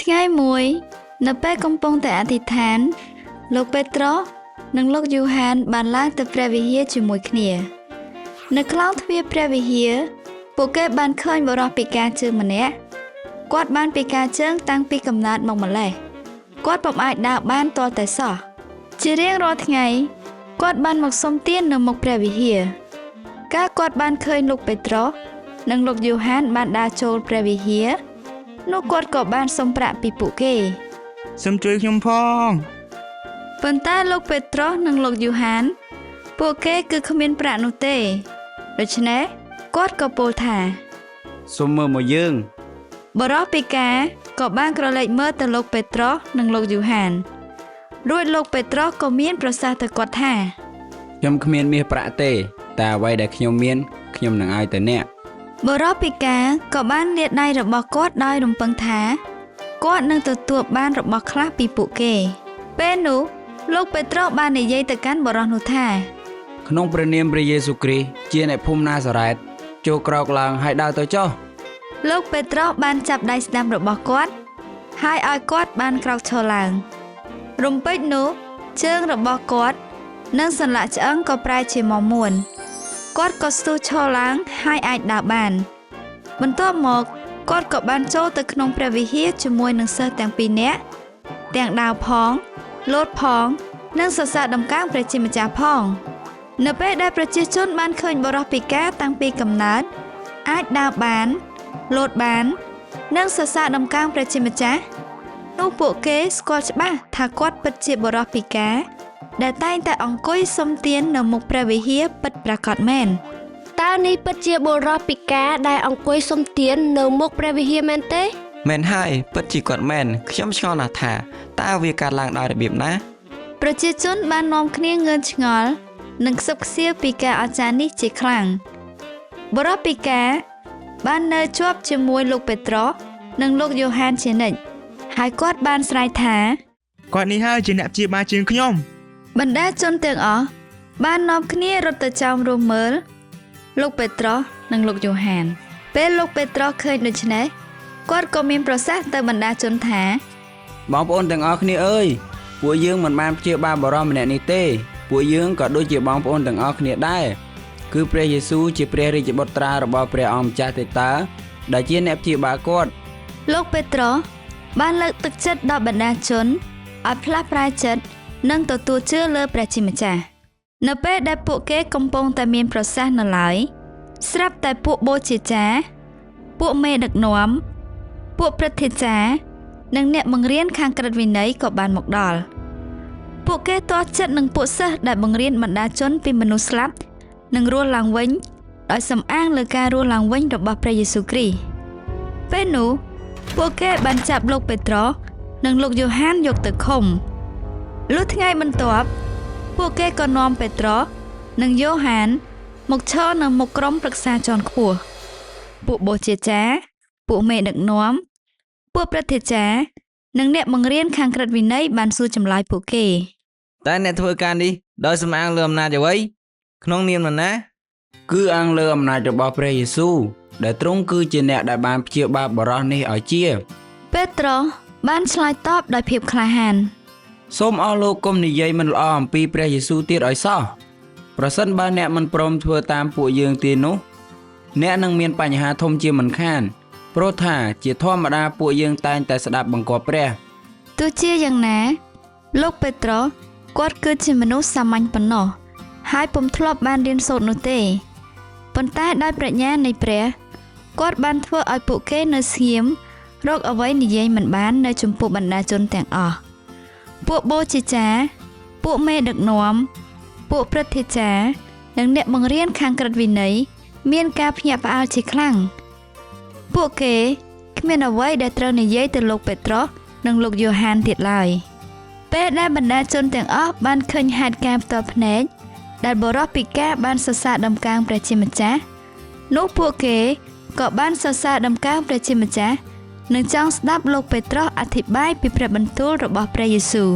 ថ្ងៃមួយនៅពេលកំពុងតែអធិដ្ឋានលោកពេត្រុសនិងលោកយូហានបានឡើងទៅព្រះវិហារជាមួយគ្នានៅខ្លោងទ្វារព្រះវិហារពួកគេបានឃើញបុរសពិការជើងម្នាក់គាត់បានពិការជើងតាំងពីកំណើតមកម្លេះគាត់ពុំអាចដើរបានទាល់តែសោះជារៀងរាល់ថ្ងៃគាត់បានមកសុំទាននៅមុខព្រះវិហារកាលគាត់បានឃើញលោកពេត្រុសនិងលោកយូហានបានដើរចូលព្រះវិហារនោះគាត់ក៏បានសុំប្រាក់ពីពួកគេសូមជួយខ្ញុំផងប៉ុន្តែលោកពេត្រុសនិងលោកយូហានពួកគេគឺគ្មានប្រាក់នោះទេដូច្នេះគាត់ក៏ពោលថាសូមមើលមកយើងបរិសុទ្ធពិការក៏បានក្រឡេកមើលទៅលោកពេត្រុសនិងលោកយូហានរួចលោកពេត្រុសក៏មានប្រសាសន៍ទៅគាត់ថាខ្ញុំគ្មានមាសប្រាក់ទេតែអ្វីដែលខ្ញុំមានខ្ញុំនឹងឲ្យទៅអ្នកបរិសុទ្ធពិការក៏បានលាតដៃរបស់គាត់ដោយរំពឹងថាគាត់នឹងទទួលបានរបស់ខ្លះពីពួកគេពេលនោះលោកពេត្រុសបាននិយាយទៅកាន់បរិសុទ្ធនោះថាក្នុងព្រះនាមព្រះយេស៊ូវគ្រីស្ទជាអ្នកភូមិណាសារ៉េតចូលក្រោកឡើងហើយដើរទៅចុះលោកពេត្រុសបានចាប់ដៃស្ដាំរបស់គាត់ហើយឲ្យគាត់បានក្រោកឈរឡើងរំពេចនោះជើងរបស់គាត់និងសន្លាក់ឆ្អឹងក៏ប្រែជាមាំមួនគាត់ក៏ស្ទុះឈរឡើងហើយអាចដើរបានបន្ទាប់មកគាត់ក៏បានចូលទៅក្នុងព្រះវិហារជាមួយនឹងសិស្សទាំងពីរនាក់ទាំងដើរផងលោតផងនិងសរសើរដំកើងព្រះជាម្ចាស់ផងនៅពេលដែលប្រជាជនបានឃើញបុរសពិការតាំងពីកំណើតអាចដើរបានលោតបាននិងសរសើរដំកើងព្រះជាម្ចាស់នោះពួកគេស្គាល់ច្បាស់ថាគាត់ពិតជាបុរសពិការដែលតែងតែអង្គុយសុំទាននៅមុខព្រះវិហារពិតប្រាកដមែនតើនេះពិតជាបុរសពិការដែលអង្គុយសុំទាននៅមុខព្រះវិហារមែនទេមែនហើយពិតជាគាត់មែនខ្ញុំឆ្ងល់ណាស់ថាតើវាកើតឡើងដោយរបៀបណាប្រជាជនបាននាំគ្នាងឿនឆ្ងល់និងខ្សឹបខ្សៀវពីការអស្ចារ្យនេះជាខ្លាំងបុរសពិការបាននៅជាប់ជាមួយលោកពេត្រុសនិងលោកយូហានជានិច្ចហើយគាត់បានស្រែកថាគាត់នេះហើយជាអ្នកព្យាបាលជាងខ្ញុំបណ្ដាជនទាំងអស់បាននាំគ្នារត់ទៅចោមរំមើលលោកពេត្រុសនិងលោកយូហានពេលលោកពេត្រុសឃើញដូច្នេះគាត់ក៏មានប្រសាសន៍ទៅបណ្ដាជនថាបងប្អូនទាំងអស់គ្នាអើយពួកយើងមិនបានព្យាបាលបរិសម្នាក់នេះទេពួកយើងក៏ដូចជាបងប្អូនទាំងអស់គ្នាដែរគឺព្រះយេស៊ូវជាព្រះរាជបុត្រារបស់ព្រះអង្គម្ចាស់ទេតើដែលជាអ្នកព្យាបាលគាត់លោកពេត្រុសបានលើកទឹកចិត្តដល់បណ្ដាជនឲ្យផ្លាស់ប្រែចិត្តនិងទទួលជឿលើព្រះជាម្ចាស់នៅពេលដែលពួកគេកំពុងតែមានប្រសាសន៍នៅឡើយស្រាប់តែពួកបូជាចារ្យពួកមេដឹកនាំពួកព្រឹទ្ធាចារ្យនិងអ្នកបង្រៀនខាងក្រឹតវិន័យក៏បានមកដល់ពួកគេទាស់ចិត្តនឹងពួកសិស្សដែលបង្រៀនបណ្ដាជនពីមនុស្សស្លាប់នឹងរស់ឡើងវិញដោយសំអាងលើការរស់ឡើងវិញរបស់ព្រះយេស៊ូវគ្រីស្ទពេលនោះពួកគេបានចាប់លោកពេត្រុសនិងលោកយូហានយកទៅឃុំលុះថ្ងៃបន្ទាប់ពួកគេក៏នាំពេត្រុសនិងយូហានមកឈរនៅមុខក្រុមប្រឹក្សាជាន់ខ្ពស់ពួកបូជាចារ្យពួកមេដឹកនាំពួកព្រឹទ្ធាចារ្យនិងអ្នកបង្រៀនខាងក្រឹតវិន័យបានសួរចម្លើយពួកគេតើអ្នកធ្វើការនេះដោយសំអាងលើអំណាចអ្វីក្នុងនាមនរណាគឺអាងលើអំណាចរបស់ព្រះយេស៊ូវដែលទ្រង់គឺជាអ្នកដែលបានព្យាបាលបរិសុទ្ធនេះឲ្យជាពេត្រុសបានឆ្លើយតបដោយភាពក្លាហានសូមអស់លោកកុំនិយាយមិនល្អអំពីព្រះយេស៊ូវទៀតឲ្យសោះប្រសិនបើអ្នកមិនព្រមធ្វើតាមពួកយើងទេនោះអ្នកនឹងមានបញ្ហាធំជាមិនខានព្រោះថាជាធម្មតាពួកយើងតែងតែស្ដាប់បង្គាប់ព្រះទោះជាយ៉ាងណាលោកពេត្រុសគាត់គឺជាមនុស្សសាមញ្ញប៉ុណ្ណោះហើយពុំធ្លាប់បានរៀនសូត្រនោះទេប៉ុន្តែដោយប្រាជ្ញានៃព្រះគាត់បានធ្វើឲ្យពួកគេនៅស្ងៀមរកអ្វីនិយាយមិនបាននៅចំពោះបណ្ដាជនទាំងអស់ពួកបូជាចារ្យពួកមេដឹកនាំពួកព្រឹទ្ធាចារ្យនិងអ្នកបង្រៀនខាងក្រឹតវិន័យមានការភ្ញាក់ផ្អើលជាខ្លាំងពួកគេគ្មានអ្វីដែលត្រូវនិយាយទៅលោកពេត្រុសនិងលោកយូហានទៀតឡើយពេលដែលបណ្ដាជនទាំងអស់បានឃើញហេតុការណ៍ផ្ទាល់ភ្នែកដែលបុរសពិការបានសរសើរដំកើងព្រះជាម្ចាស់នោះពួកគេក៏បានសរសើរដំកើងព្រះជាម្ចាស់និងចង់ស្ដាប់លោកពេត្រុសអធិប្បាយពីព្រះបន្ទូលរបស់ព្រះយេស៊ូវ